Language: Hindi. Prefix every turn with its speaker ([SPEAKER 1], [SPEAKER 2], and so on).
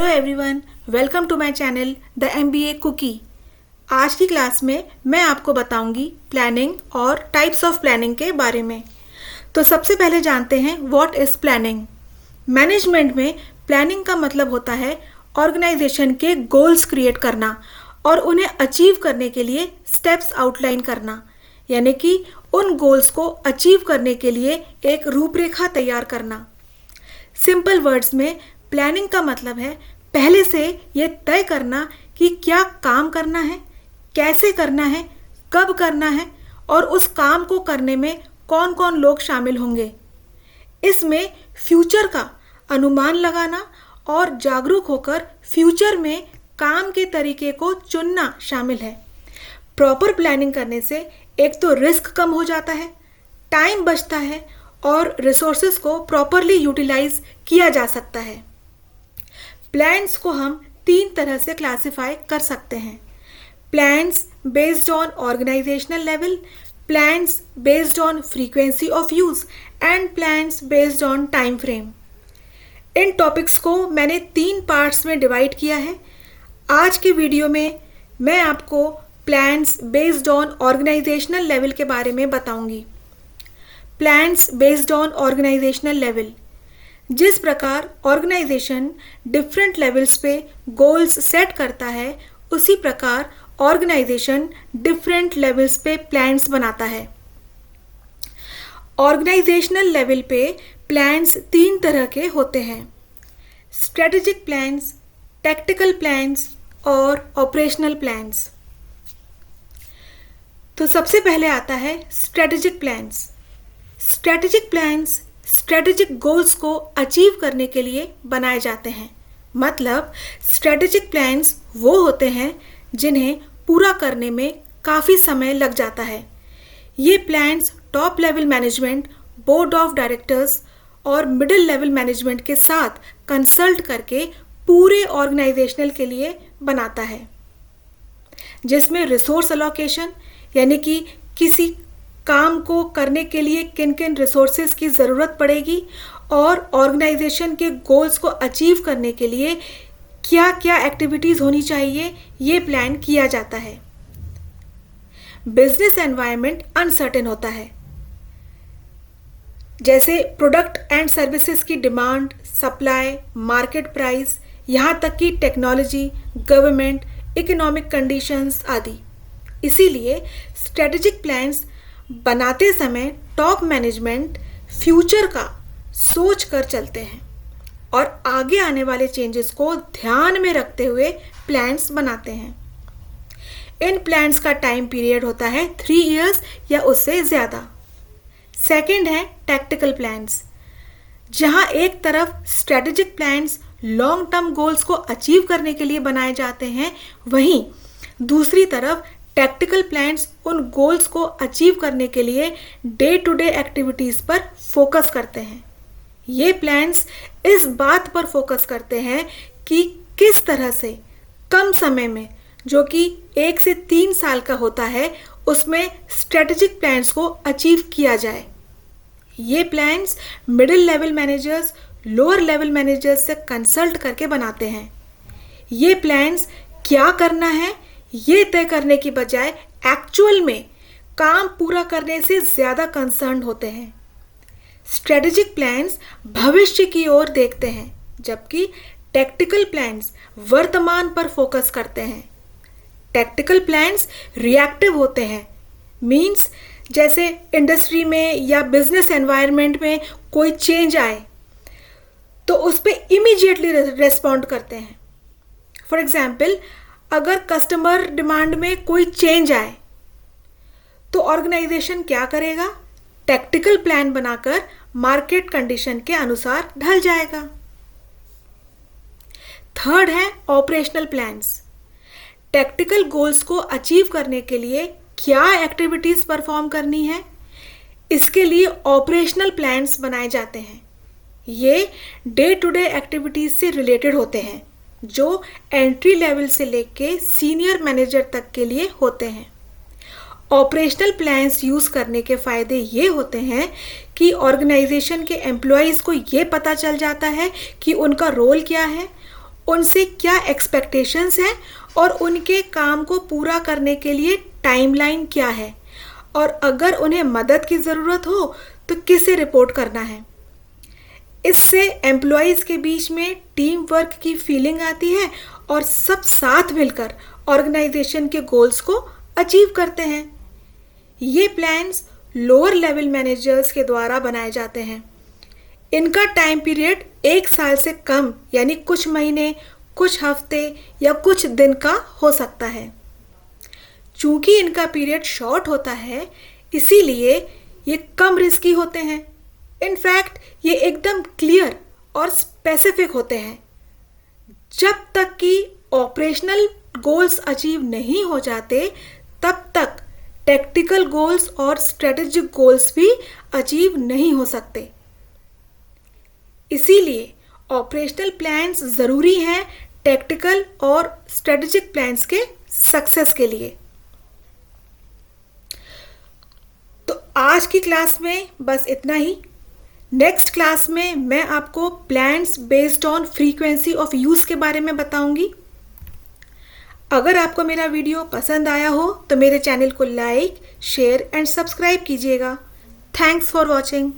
[SPEAKER 1] Hello everyone, welcome to my channel the MBA cookie. आज की क्लास में मैं आपको बताऊंगी प्लानिंग और टाइप्स ऑफ प्लानिंग के बारे में। तो सबसे पहले जानते हैं व्हाट इज़ प्लानिंग। मैनेजमेंट में प्लानिंग का मतलब होता है ऑर्गेनाइजेशन के गोल्स क्रिएट करना और उन्हें अचीव करने के लिए स्टेप्स आउटलाइन करना, यानी कि उन गोल्स को अचीव करने के लिए एक रूपरेखा तैयार करना। सिंपल वर्ड्स में प्लानिंग का मतलब है पहले से ये तय करना कि क्या काम करना है, कैसे करना है, कब करना है और उस काम को करने में कौन कौन लोग शामिल होंगे। इसमें फ्यूचर का अनुमान लगाना और जागरूक होकर फ्यूचर में काम के तरीके को चुनना शामिल है। प्रॉपर प्लानिंग करने से एक तो रिस्क कम हो जाता है, टाइम बचता है और रिसोर्सेज को प्रॉपरली यूटिलाइज किया जा सकता है। प्लान्स को हम 3 तरह से क्लासिफाई कर सकते हैं: plans based on organisational level, plans based on frequency of use and plans based on time frame. इन टॉपिक्स को मैंने 3 पार्ट्स में डिवाइड किया है। आज के वीडियो में मैं आपको plans based on organisational level के बारे में बताऊंगी। Plans based on organisational level, जिस प्रकार ऑर्गेनाइजेशन डिफरेंट लेवल्स पे गोल्स सेट करता है, उसी प्रकार ऑर्गेनाइजेशन डिफरेंट लेवल्स पे प्लान्स बनाता है। ऑर्गेनाइजेशनल लेवल पे प्लान्स 3 तरह के होते हैं: स्ट्रेटेजिक प्लान्स, टैक्टिकल प्लान्स और ऑपरेशनल प्लान्स। तो सबसे पहले आता है strategic plans. Strategic plans strategic goals को अचीव करने के लिए बनाए जाते हैं। मतलब स्ट्रेटेजिक प्लान्स वो होते हैं जिन्हें पूरा करने में काफ़ी समय लग जाता है। ये plans top level management, board of directors और मिडिल लेवल मैनेजमेंट के साथ कंसल्ट करके पूरे ऑर्गेनाइजेशनल के लिए बनाता है, जिसमें रिसोर्स अलोकेशन, यानी कि किसी काम को करने के लिए किन किन रिसोर्सेज की ज़रूरत पड़ेगी और ऑर्गेनाइजेशन के गोल्स को अचीव करने के लिए क्या क्या एक्टिविटीज़ होनी चाहिए, ये प्लान किया जाता है। बिजनेस एनवायरनमेंट अनसर्टेन होता है, जैसे प्रोडक्ट एंड सर्विसेज की डिमांड, सप्लाई, मार्केट प्राइस, यहाँ तक कि टेक्नोलॉजी, गवर्नमेंट, इकोनॉमिक कंडीशंस आदि। इसीलिए स्ट्रेटेजिक प्लान्स बनाते समय टॉप मैनेजमेंट फ्यूचर का सोच कर चलते हैं और आगे आने वाले चेंजेस को ध्यान में रखते हुए प्लान्स बनाते हैं। इन प्लान्स का टाइम पीरियड होता है 3 इयर्स या उससे ज़्यादा। सेकंड है टैक्टिकल प्लान्स, जहां एक तरफ strategic plans long term goals को अचीव करने के लिए बनाए जाते हैं, वहीं दूसरी तरफ टैक्टिकल प्लान्स उन गोल्स को अचीव करने के लिए डे टू डे एक्टिविटीज़ पर फोकस करते हैं। ये प्लान्स इस बात पर फोकस करते हैं कि किस तरह से कम समय में, जो कि 1 से 3 साल का होता है, उसमें स्ट्रेटेजिक प्लान्स को अचीव किया जाए। ये plans middle level managers, lower level managers से कंसल्ट करके बनाते हैं। ये प्लान्स क्या करना है ये तय करने की बजाय एक्चुअल में काम पूरा करने से ज़्यादा कंसर्न होते हैं। स्ट्रेटेजिक प्लान्स भविष्य की ओर देखते हैं, जबकि टैक्टिकल प्लान्स वर्तमान पर फोकस करते हैं। टैक्टिकल प्लान्स रिएक्टिव होते हैं, मीन्स जैसे इंडस्ट्री में या बिजनेस एनवायरनमेंट में कोई चेंज आए तो उस पर इमीडिएटली रेस्पॉन्ड करते हैं। फॉर एग्जाम्पल, अगर कस्टमर डिमांड में कोई चेंज आए तो ऑर्गेनाइजेशन क्या करेगा? टैक्टिकल प्लान बनाकर मार्केट कंडीशन के अनुसार ढल जाएगा। थर्ड है ऑपरेशनल प्लान्स। टैक्टिकल गोल्स को अचीव करने के लिए क्या एक्टिविटीज परफॉर्म करनी है, इसके लिए ऑपरेशनल प्लान्स बनाए जाते हैं। ये डे टू डे एक्टिविटीज से रिलेटेड होते हैं, जो एंट्री लेवल से लेके सीनियर मैनेजर तक के लिए होते हैं। ऑपरेशनल प्लान्स यूज़ करने के फ़ायदे ये होते हैं कि ऑर्गेनाइजेशन के एम्प्लॉयज़ को ये पता चल जाता है कि उनका रोल क्या है उनसे क्या एक्सपेक्टेशंस हैं और उनके काम को पूरा करने के लिए टाइमलाइन क्या है, और अगर उन्हें मदद की ज़रूरत हो तो किसे रिपोर्ट करना है। इससे एम्प्लॉयज़ के बीच में टीम वर्क की फीलिंग आती है और सब साथ मिलकर ऑर्गेनाइजेशन के गोल्स को अचीव करते हैं। ये प्लान्स लोअर लेवल मैनेजर्स के द्वारा बनाए जाते हैं। इनका टाइम पीरियड 1 साल से कम यानी कुछ महीने, कुछ हफ्ते या कुछ दिन का हो सकता है। चूंकि इनका पीरियड शॉर्ट होता है, इसीलिए ये कम रिस्की होते हैं। इनफैक्ट ये एकदम क्लियर और स्पेसिफिक होते हैं। जब तक कि ऑपरेशनल गोल्स अचीव नहीं हो जाते, तब तक टैक्टिकल गोल्स और स्ट्रेटेजिक गोल्स भी अचीव नहीं हो सकते। इसीलिए ऑपरेशनल प्लान्स ज़रूरी हैं टैक्टिकल और स्ट्रेटेजिक प्लान्स के सक्सेस के लिए। तो आज की क्लास में बस इतना ही। नेक्स्ट क्लास में मैं आपको plans based on frequency of use के बारे में बताऊंगी। अगर आपको मेरा वीडियो पसंद आया हो तो मेरे चैनल को लाइक, शेयर एंड सब्सक्राइब कीजिएगा। Thanks for watching.